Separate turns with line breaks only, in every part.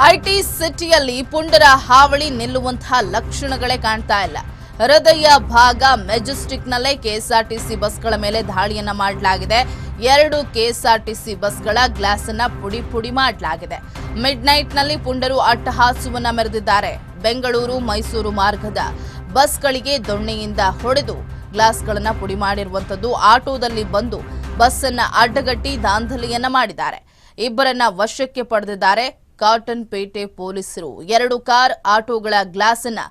IT ಸಿಟಿಯಲ್ಲಿ ಪುಂಡರ ಹಾವಳಿ ನಿಲ್ಲುವಂತಹ ಲಕ್ಷಣಗಳೇ ಕಾಣ್ತಾ ಇಲ್ಲ. ಹೃದಯ ಭಾಗ ಮೆಜೆಸ್ಟಿಕ್ನಲ್ಲೇ ಕೆಎಸ್ಆರ್ಟಿಸಿ ಬಸ್ಗಳ ಮೇಲೆ ದಾಳಿಯನ್ನ ಮಾಡಲಾಗಿದೆ. 2 ಕೆಎಸ್ಆರ್ಟಿಸಿ ಬಸ್ಗಳ ಗ್ಲಾಸ್ ಅನ್ನ ಪುಡಿ ಪುಡಿ ಮಾಡಲಾಗಿದೆ. ಮಿಡ್ ನೈಟ್ನಲ್ಲಿ ಪುಂಡರು ಅಟ್ಟಹಾಸವನ್ನ ಮೆರೆದಿದ್ದಾರೆ. ಬೆಂಗಳೂರು ಮೈಸೂರು ಮಾರ್ಗದ ಬಸ್ಗಳಿಗೆ ದೊಣ್ಣೆಯಿಂದ ಹೊಡೆದು ಗ್ಲಾಸ್ಗಳನ್ನ ಪುಡಿ ಮಾಡಿರುವಂತದ್ದು. ಆಟೋದಲ್ಲಿ ಬಂದು ಬಸ್ ಅನ್ನ ಅಡ್ಡಗಟ್ಟಿ ದಾಂಧಲೆಯನ್ನ ಮಾಡಿದ್ದಾರೆ. ಇಬ್ಬರನ್ನ ವಶಕ್ಕೆ ಪಡೆದಿದ್ದಾರೆ ಕಾಟನ್ ಪೇಟೆ ಪೊಲೀಸರು. 2 ಕಾರ್ ಆಟೋಗಳ ಗ್ಲಾಸ್ ಅನ್ನ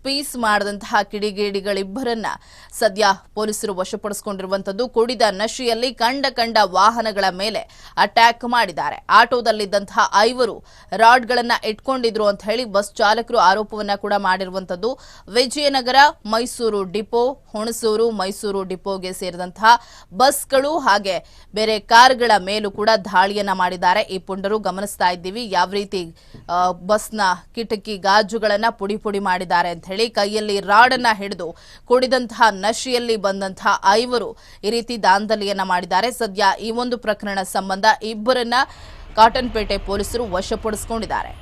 ಪೀಸ್ ಮಾಡಿದಂತಹ ಕಿಡಿಗೇಡಿಗಳಿಬ್ಬರನ್ನ ಸದ್ಯ ಪೊಲೀಸರು ವಶಪಡಿಸಿಕೊಂಡಿರುವಂತದ್ದು. ಕುಡಿದ ನಶೆಯಲ್ಲಿ ಕಂಡ ವಾಹನಗಳ ಮೇಲೆ ಅಟ್ಯಾಕ್ ಮಾಡಿದ್ದಾರೆ. ಆಟೋದಲ್ಲಿದ್ದಂತಹ 5 ರಾಡ್ಗಳನ್ನ ಇಟ್ಕೊಂಡಿದ್ರು ಅಂತ ಹೇಳಿ ಬಸ್ ಚಾಲಕರು ಆರೋಪವನ್ನ ಕೂಡ ಮಾಡಿರುವಂತದ್ದು. ವಿಜಯನಗರ ಮೈಸೂರು ಡಿಪೋ, ಹುಣಸೂರು ಮೈಸೂರು ಡಿಪೋಗೆ ಸೇರಿದಂತಹ ಬಸ್ಗಳು ಹಾಗೆ ಬೇರೆ ಕಾರ್ಗಳ ಮೇಲೂ ಕೂಡ ದಾಳಿಯನ್ನ ಮಾಡಿದ್ದಾರೆ. ಈ ಪುಂಡರು ಗಮನಿಸ್ತಾ ಇದ್ದೀವಿ ಯಾವ ರೀತಿ ಬಸ್ನ ಕಿಟಕಿ ಗಾಜುಗಳನ್ನ ಪುಡಿ ಪುಡಿ ಮಾಡಿದ್ದಾರೆ ಅಂತ ಹೇಳಿ. ಕೈಯಲ್ಲಿ ರಾಡನ್ನ ಹಿಡಿದು ಕುಡಿದಂತಹ ನಶೆಯಲ್ಲಿ ಬಂದಂತಹ 5 ಈ ರೀತಿ ದಾಂಧಲೆಯನ್ನ ಮಾಡಿದ್ದಾರೆ. ಸದ್ಯ ಈ ಒಂದು ಪ್ರಕರಣ ಸಂಬಂಧ ಇಬ್ಬರನ್ನ ಕಾಟನ್ ಪೇಟೆ ಪೊಲೀಸರು ವಶಪಡಿಸಿಕೊಂಡಿದ್ದಾರೆ.